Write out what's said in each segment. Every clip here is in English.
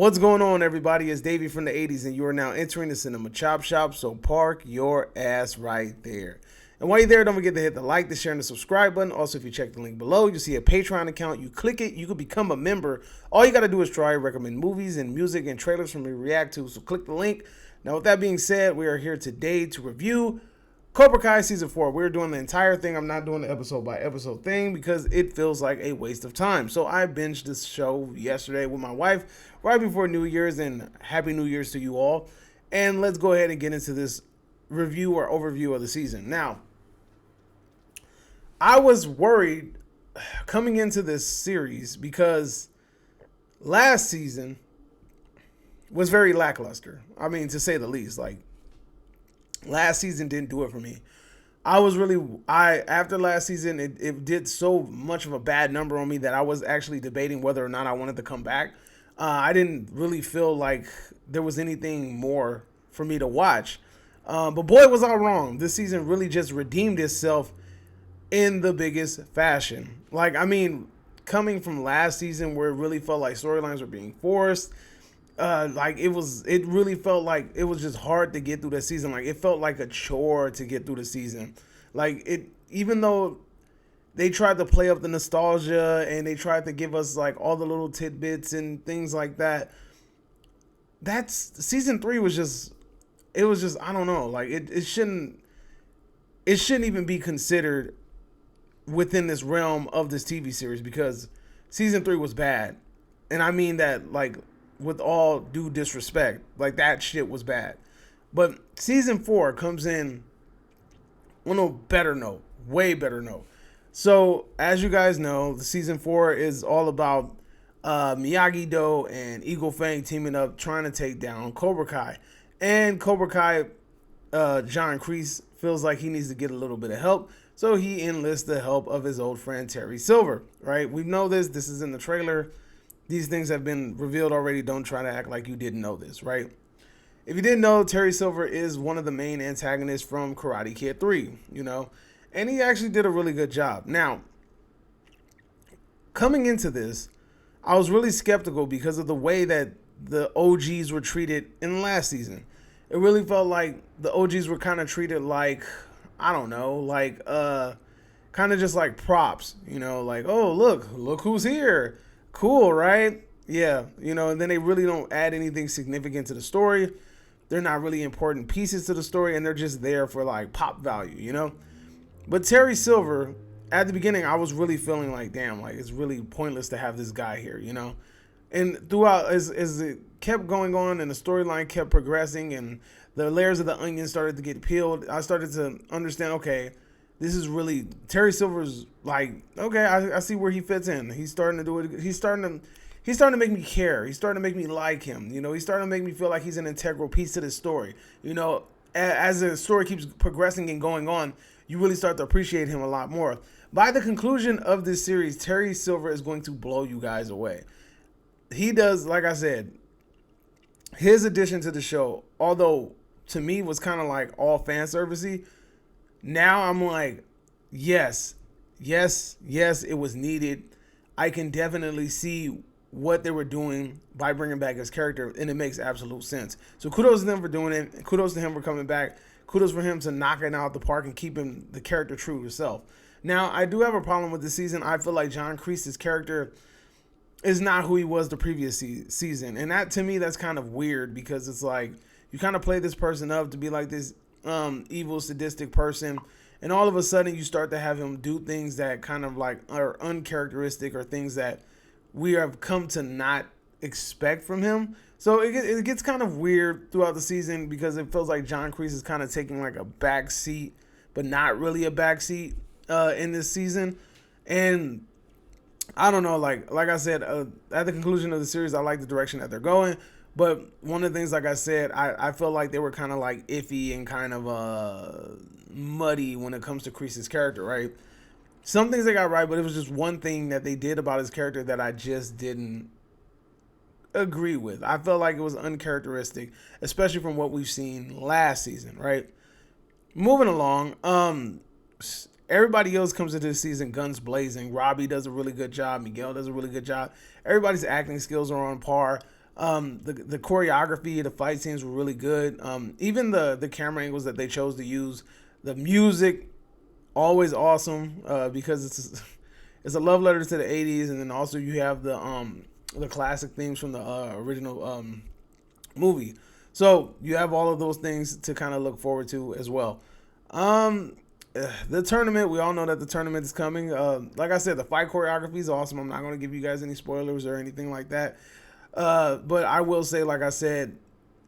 What's going on, everybody? It's Davey from the 80s, and you are now entering the Cinema Chop Shop, so park your ass right there. And while you're there, don't forget to hit the like, the share, and the subscribe button. Also, if you check the link below, you'll see a Patreon account. You click it, you can become a member. All you got to do is try, recommend movies and music and trailers for me to react to, so click the link. Now, with that being said, we are here today to review Cobra Kai Season 4. We're doing the entire thing. I'm not doing the episode by episode thing because it feels like a waste of time. So I binged this show yesterday with my wife right before New Year's, and Happy New Year's to you all. And let's go ahead and get into this review or overview of the season. Now, I was worried coming into this series because last season was very lackluster. I mean, to say the least. Like, last season didn't do it for me. After last season, it did so much of a bad number on me that I was actually debating whether or not I wanted to come back. I didn't really feel like there was anything more for me to watch. But boy, was I wrong. This season really just redeemed itself in the biggest fashion. Like, I mean, coming from last season where it really felt like storylines were being forced, it really felt like it was just hard to get through the season. Like, it felt like a chore to get through the season. Like, even though they tried to play up the nostalgia and they tried to give us like all the little tidbits and things like that, season 3 was just, I don't know, like it shouldn't even be considered within this realm of this TV series, because season 3 was bad. And I mean that, like, with all due disrespect, like, that shit was bad. But season 4 comes in on a better note, way better note. So, as you guys know, the season 4 is all about Miyagi-Do and Eagle Fang teaming up, trying to take down Cobra Kai. And Cobra Kai, John Kreese, feels like he needs to get a little bit of help, so he enlists the help of his old friend Terry Silver, right? We know this. This is in the trailer. These things have been revealed already. Don't try to act like you didn't know this, right? If you didn't know, Terry Silver is one of the main antagonists from Karate Kid 3, you know? And he actually did a really good job. Now, coming into this, I was really skeptical because of the way that the OGs were treated in last season. It really felt like the OGs were kind of treated like, I don't know, like kind of just like props, you know, like, oh, look who's here. Cool, right? Yeah, you know, and then they really don't add anything significant to the story. They're not really important pieces to the story, and they're just there for like pop value, you know? But Terry Silver, at the beginning, I was really feeling like, damn, like, it's really pointless to have this guy here, you know? And throughout, as it kept going on and the storyline kept progressing and the layers of the onion started to get peeled, I started to understand, okay, this is really, Terry Silver's like, okay, I see where he fits in. He's starting to do it. He's starting to make me care. He's starting to make me like him. You know, he's starting to make me feel like he's an integral piece to this story. You know, as the story keeps progressing and going on, you really start to appreciate him a lot more. By the conclusion of this series, Terry Silver is going to blow you guys away. He does, like I said, his addition to the show, although to me was kind of like all fan servicey, now I'm like, yes, it was needed. I can definitely see what they were doing by bringing back his character, and it makes absolute sense. So kudos to them for doing it. Kudos to him for coming back. Kudos for him to knock it out the park and keeping the character true to himself. Now, I do have a problem with this season. I feel like John Kreese's character is not who he was the previous season. And that, to me, that's kind of weird, because it's like you kind of play this person up to be like this evil, sadistic person, and all of a sudden you start to have him do things that kind of like are uncharacteristic, or things that we have come to not expect from him. So it gets kind of weird throughout the season, because it feels like John Kreese is kind of taking like a back seat, but not really a back seat in this season. And I don't know, like I said, at the conclusion of the series, I like the direction that they're going. But one of the things, like I said, I feel like they were kind of like iffy and kind of muddy when it comes to Kreese's character, right? Some things they got right, but it was just one thing that they did about his character that I just didn't agree with. I felt like it was uncharacteristic, especially from what we've seen last season, right? Moving along, everybody else comes into this season guns blazing. Robbie does a really good job. Miguel does a really good job. Everybody's acting skills are on par. The choreography, the fight scenes were really good. Even the camera angles that they chose to use, the music, always awesome, because it's a love letter to the '80s, and then also you have the classic themes from the original movie. So you have all of those things to kind of look forward to as well. Um, the tournament, we all know that the tournament is coming. Like I said, the fight choreography is awesome. I'm not going to give you guys any spoilers or anything like that. But I will say, like I said,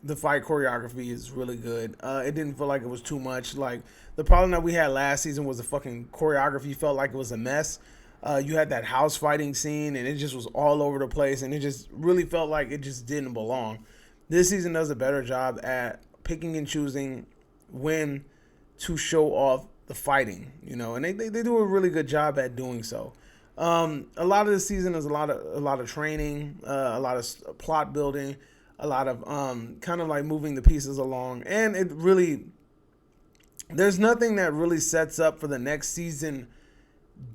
the fight choreography is really good. It didn't feel like it was too much. Like, the problem that we had last season was the fucking choreography felt like it was a mess. You had that house fighting scene, and it just was all over the place, and it just really felt like it just didn't belong. This season does a better job at picking and choosing when to show off the fighting, and they do a really good job at doing so. A lot of the season is a lot of training, a lot of plot building, a lot of kind of like moving the pieces along, and it really, there's nothing that really sets up for the next season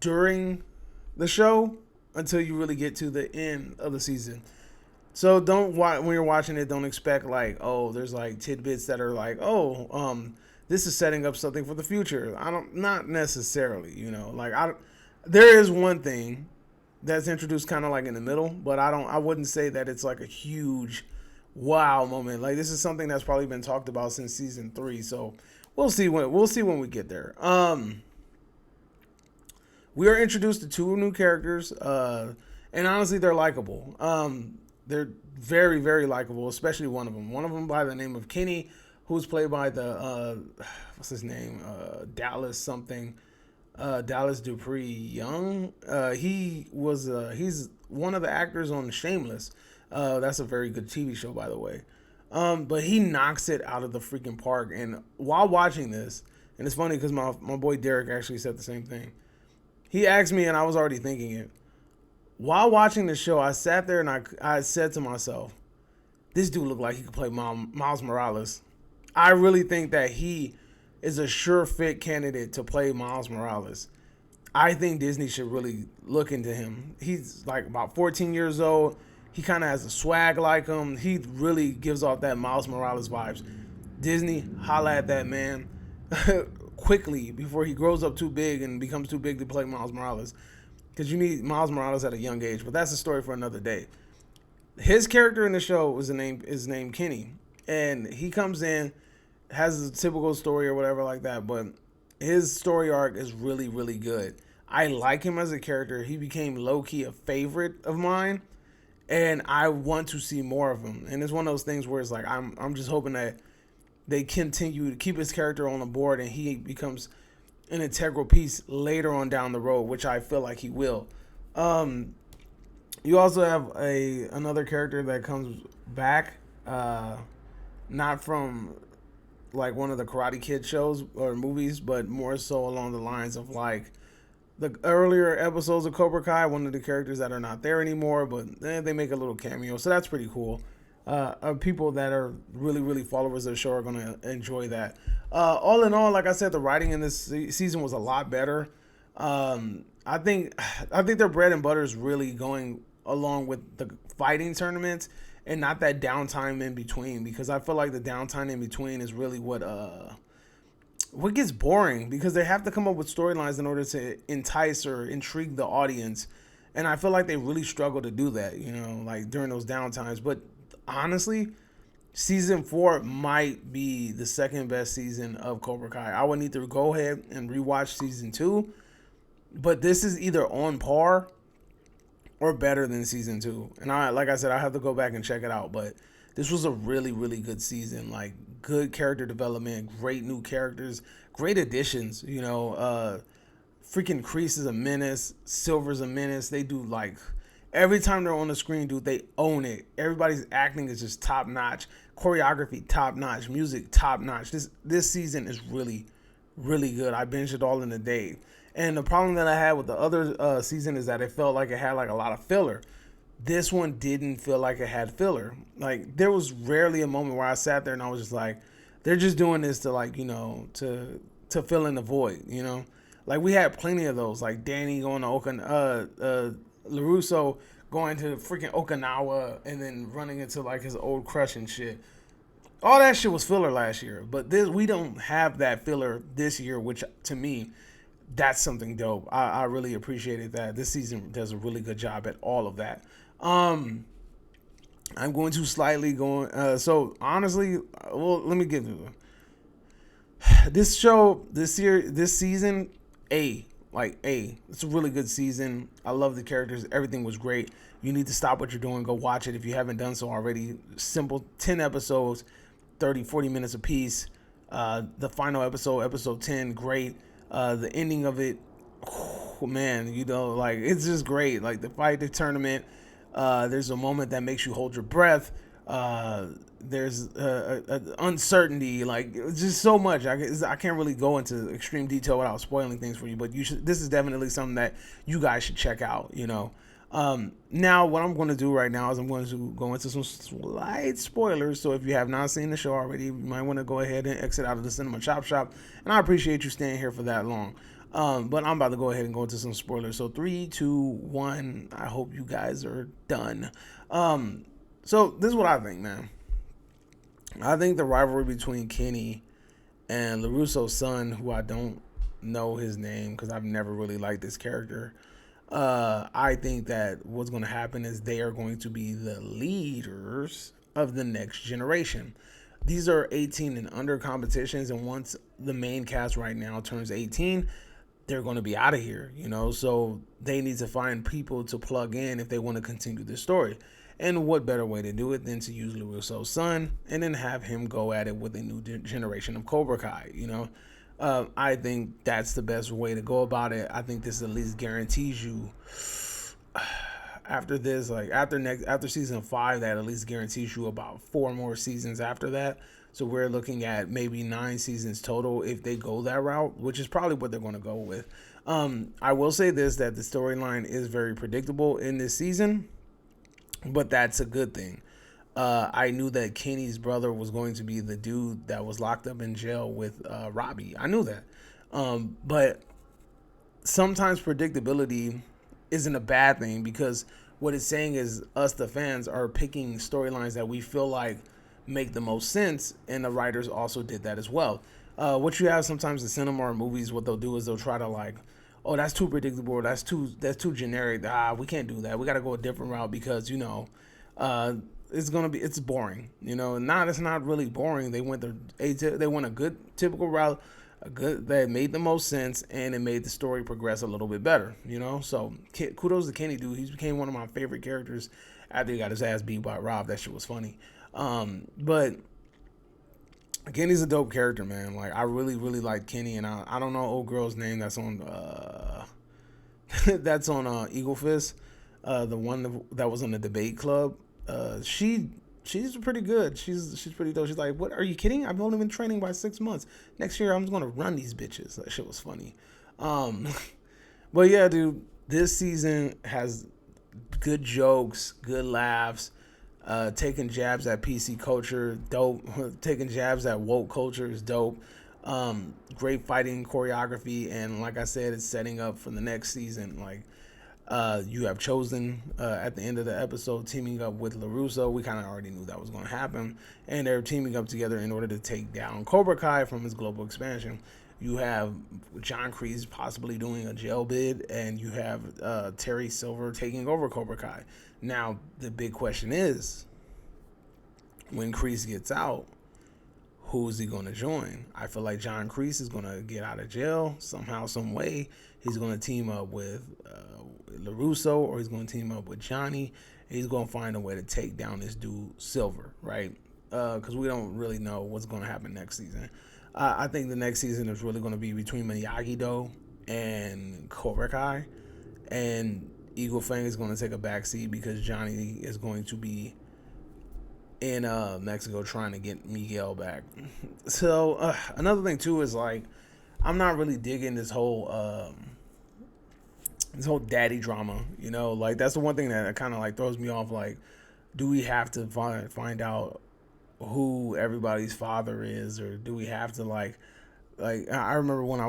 during the show until you really get to the end of the season. So when you're watching it, don't expect like, oh, there's like tidbits that are like, oh, this is setting up something for the future. Not necessarily, like there is one thing that's introduced kind of like in the middle, but I wouldn't say that it's like a huge wow moment. Like, this is something that's probably been talked about since season 3. So we'll see when we get there. We are introduced to 2 new characters, and honestly, they're likable. They're very, very likable, especially one of them. One of them by the name of Kenny, who's played by the what's his name, Dallas something, Dallas Dupree Young. He's one of the actors on Shameless. That's a very good TV show, by the way. But he knocks it out of the freaking park. And while watching this, and it's funny because my boy Derek actually said the same thing. He asked me, and I was already thinking it. While watching the show, I sat there and I said to myself, this dude looked like he could play Miles Morales. I really think that he is a sure fit candidate to play Miles Morales. I think Disney should really look into him. He's like about 14 years old. He kind of has a swag like him. He really gives off that Miles Morales vibes. Disney, holla at that man quickly before he grows up too big and becomes too big to play Miles Morales. Because you need Miles Morales at a young age. But that's a story for another day. His character in the show is named Kenny. And he comes in, has a typical story or whatever like that. But his story arc is really, really good. I like him as a character. He became low-key a favorite of mine. And I want to see more of him. And it's one of those things where it's like, I'm just hoping that they continue to keep his character on the board and he becomes an integral piece later on down the road, which I feel like he will. You also have another character that comes back, not from like one of the Karate Kid shows or movies, but more so along the lines of like the earlier episodes of Cobra Kai. One of the characters that are not there anymore, but they make a little cameo, so that's pretty cool. People that are really, really followers of the show are going to enjoy that. All in all, like I said, the writing in this season was a lot better. I think their bread and butter is really going along with the fighting tournaments and not that downtime in between, because I feel like the downtime in between is really what gets boring, because they have to come up with storylines in order to entice or intrigue the audience. And I feel like they really struggle to do that, like during those downtimes. But honestly, season 4 might be the second best season of Cobra Kai. I would need to go ahead and rewatch season 2, but this is either on par or better than season 2. And like I said, I have to go back and check it out. But this was a really, really good season. Like, good character development, great new characters, great additions. Freaking Kreese is a menace, Silver's a menace. They do like, every time they're on the screen, dude, they own it. Everybody's acting is just top notch. Choreography, top notch. Music, top notch. This season is really, really good. I binged it all in a day. And the problem that I had with the other season is that it felt like it had like a lot of filler. This one didn't feel like it had filler. Like, there was rarely a moment where I sat there and I was just like, they're just doing this to like, to fill in the void, Like, we had plenty of those, like Danny going to Okan, LaRusso going to freaking Okinawa and then running into like his old crush and shit. All that shit was filler last year, but this we don't have that filler this year, which to me, that's something dope. I really appreciated that. This season does a really good job at all of that. Um, I'm going to slightly go. So honestly, well, let me give you this show this year, this season. It's a really good season. I love the characters. Everything was great. You need to stop what you're doing. Go watch it if you haven't done so already. Simple 10 episodes, 30-40 minutes a piece. The final episode, episode 10, great. The ending of it, oh, man, like it's just great. Like the tournament, there's a moment that makes you hold your breath. There's uncertainty, like just so much. I can't really go into extreme detail without spoiling things for you, but you should. This is definitely something that you guys should check out. Now what I'm going to do right now is I'm going to go into some slight spoilers. So if you have not seen the show already, you might want to go ahead and exit out of the Cinema Chop Shop. And I appreciate you staying here for that long. But I'm about to go ahead and go into some spoilers. So 3, 2, 1. I hope you guys are done. So this is what I think, man. I think the rivalry between Kenny and LaRusso's son, who I don't know his name because I've never really liked this character. I think that what's going to happen is they are going to be the leaders of the next generation. These are 18 and under competitions, and once the main cast right now turns 18, they're going to be out of here, so they need to find people to plug in if they want to continue the story. And what better way to do it than to use LaRusso's son and then have him go at it with a new generation of Cobra Kai, I think that's the best way to go about it. I think this at least guarantees you after this, like after season 5, that at least guarantees you about 4 more seasons after that. So we're looking at maybe 9 seasons total if they go that route, which is probably what they're going to go with. I will say this, that the storyline is very predictable in this season, but that's a good thing. I knew that Kenny's brother was going to be the dude that was locked up in jail with Robbie. I knew that. But sometimes predictability isn't a bad thing, because what it's saying is us, the fans, are picking storylines that we feel like make the most sense, and the writers also did that as well. What you have sometimes in cinema or movies, what they'll do is they'll try to like, oh, that's too predictable, or that's too generic. We can't do that. We got to go a different route because it's boring. It's not really boring. They went a good typical route, that made the most sense, and it made the story progress a little bit better. So kudos to Kenny, dude. He became one of my favorite characters after he got his ass beat by Rob. That shit was funny. But Kenny's a dope character, man. Like, I really, really like Kenny, and I don't know old girl's name that's on that's on Eagle Fist, the one that was on the debate club. She's pretty good. She's pretty dope. She's like, what? Are you kidding? I've only been training by 6 months. Next year, I'm just gonna run these bitches. That shit was funny. But yeah, dude, this season has good jokes, good laughs. Taking jabs at PC culture, dope. Taking jabs at woke culture is dope. Great fighting choreography, and like I said, it's setting up for the next season. Like, you have Chosen at the end of the episode teaming up with LaRusso. We kind of already knew that was going to happen, and they're teaming up together in order to take down Cobra Kai from his global expansion. You have John Kreese possibly doing a jail bid, and you have Terry Silver taking over Cobra Kai. Now, the big question is, when Kreese gets out, who's he going to join? I feel like John Kreese is going to get out of jail somehow, some way. He's going to team up with LaRusso, or he's going to team up with Johnny. He's going to find a way to take down this dude Silver, right? Because we don't really know what's going to happen next season. I think the next season is really going to be between Miyagi-Do and Cobra Kai, and Eagle Fang is going to take a backseat because Johnny is going to be in Mexico trying to get Miguel back. So another thing too is, like, I'm not really digging this whole daddy drama. Like, that's the one thing that kind of like throws me off. Like, do we have to find out who everybody's father is, or do we have to like Like I remember when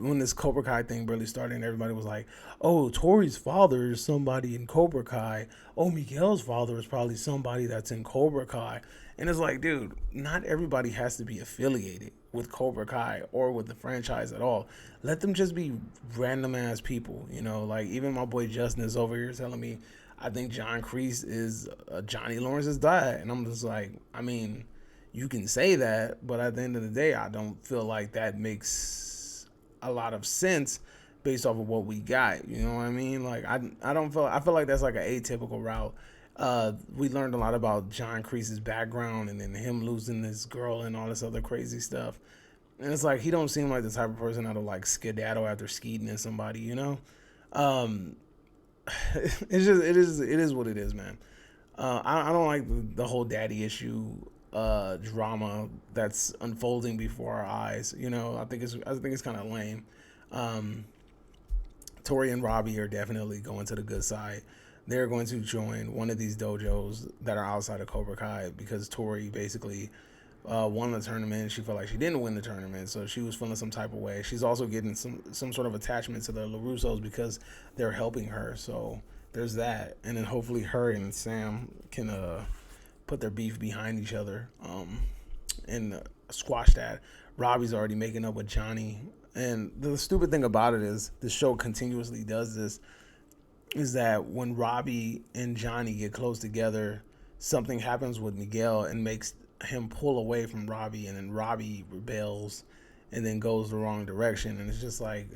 when this Cobra Kai thing really started, and everybody was like, "Oh, Tori's father is somebody in Cobra Kai. Oh, Miguel's father is probably somebody that's in Cobra Kai." And it's like, dude, not everybody has to be affiliated with Cobra Kai or with the franchise at all. Let them just be random ass people, you know. Like even my boy Justin is over here telling me, I think John Kreese is Johnny Lawrence's dad, and I'm just like, I mean, you can say that, but at the end of the day, I don't feel like that makes a lot of sense based off of what we got. You know what I mean? Like I feel like that's like an atypical route. We learned a lot about John Kreese's background and then him losing this girl and all this other crazy stuff. And it's like he don't seem like the type of person that'll like skedaddle after skeeting at somebody, you know? Um, it is what it is, man. I don't like the whole daddy issue drama that's unfolding before our eyes. You know, I think it's kind of lame. Um, Tori and Robbie are definitely going to the good side. They're going to join one of these dojos that are outside of Cobra Kai because Tori basically won the tournament. She felt like she didn't win the tournament, so she was feeling some type of way. She's also getting some sort of attachment to the LaRussos because they're helping her. So there's that, and then hopefully her and Sam can put their beef behind each other and squash that. Robbie's already making up with Johnny, and the stupid thing about it is the show continuously does this. Is that when Robbie and Johnny get close together, something happens with Miguel and makes him pull away from Robbie, and then Robbie rebels and then goes the wrong direction. And it's just like,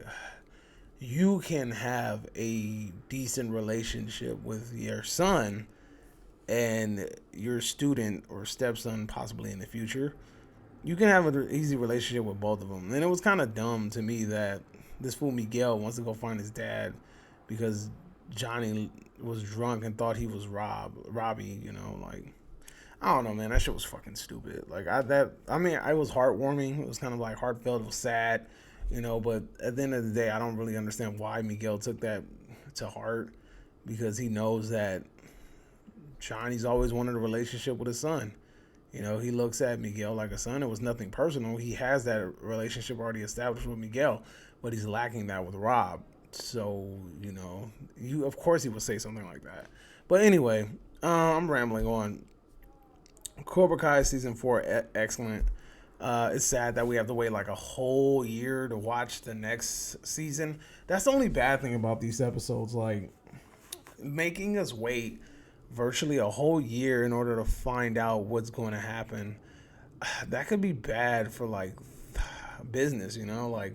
you can have a decent relationship with your son and your student or stepson possibly in the future. You can have an easy relationship with both of them. And it was kind of dumb to me that this fool Miguel wants to go find his dad because Johnny was drunk and thought he was Robbie, you know, like I don't know, man. That shit was fucking stupid. Like I mean, it was heartwarming. It was kind of like heartfelt. It was sad, you know. But at the end of the day, I don't really understand why Miguel took that to heart because he knows that Johnny's always wanted a relationship with his son. You know, he looks at Miguel like a son. It was nothing personal. He has that relationship already established with Miguel, but he's lacking that with Rob. So, you know, of course he would say something like that. But anyway, I'm rambling on. Cobra Kai season 4, excellent. It's sad that we have to wait like a whole year to watch the next season. That's the only bad thing about these episodes, like making us wait virtually a whole year in order to find out what's going to happen. That could be bad for like business, you know, like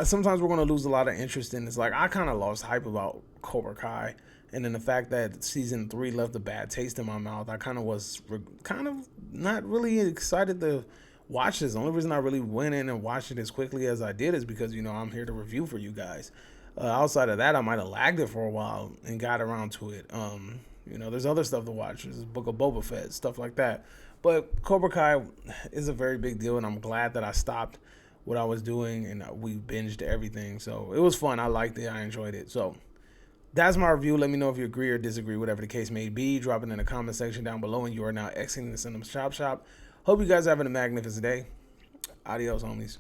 sometimes we're going to lose a lot of interest in this. Like I kind of lost hype about Cobra Kai, and then the fact that season 3 left a bad taste in my mouth, I kind of was kind of not really excited to watch this. The only reason I really went in and watched it as quickly as I did is because, you know, I'm here to review for you guys. Outside of that, I might have lagged it for a while and got around to it. You know, there's other stuff to watch. There's Book of Boba Fett, stuff like that. But Cobra Kai is a very big deal, and I'm glad that I stopped what I was doing and we binged everything. So it was fun. I liked it. I enjoyed it. So that's my review. Let me know if you agree or disagree, whatever the case may be. Drop it in the comment section down below. And you are now exiting the Cinema Shop. Hope you guys are having a magnificent day. Adios, homies.